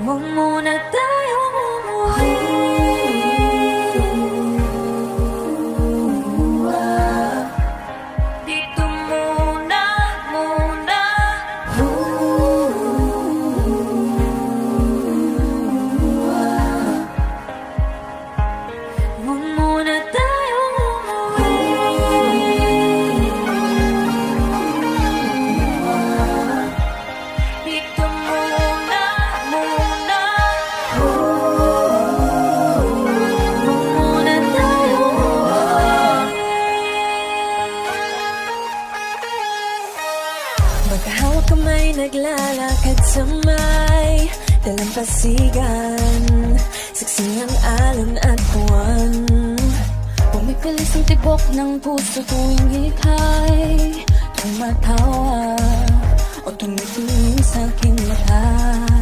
Huwag muna tayong umuwi. Dito muna. Huwag muna tayong umuwi. Dito muna. Huwag muna tayong umuwi. Magkahawak kamay, naglalakad sa may dalampasigan, saksi ng alon at buwan. Pumipilis ang tibok ng puso tuwing ika'y tumatawa o tumitingin sa aking mata.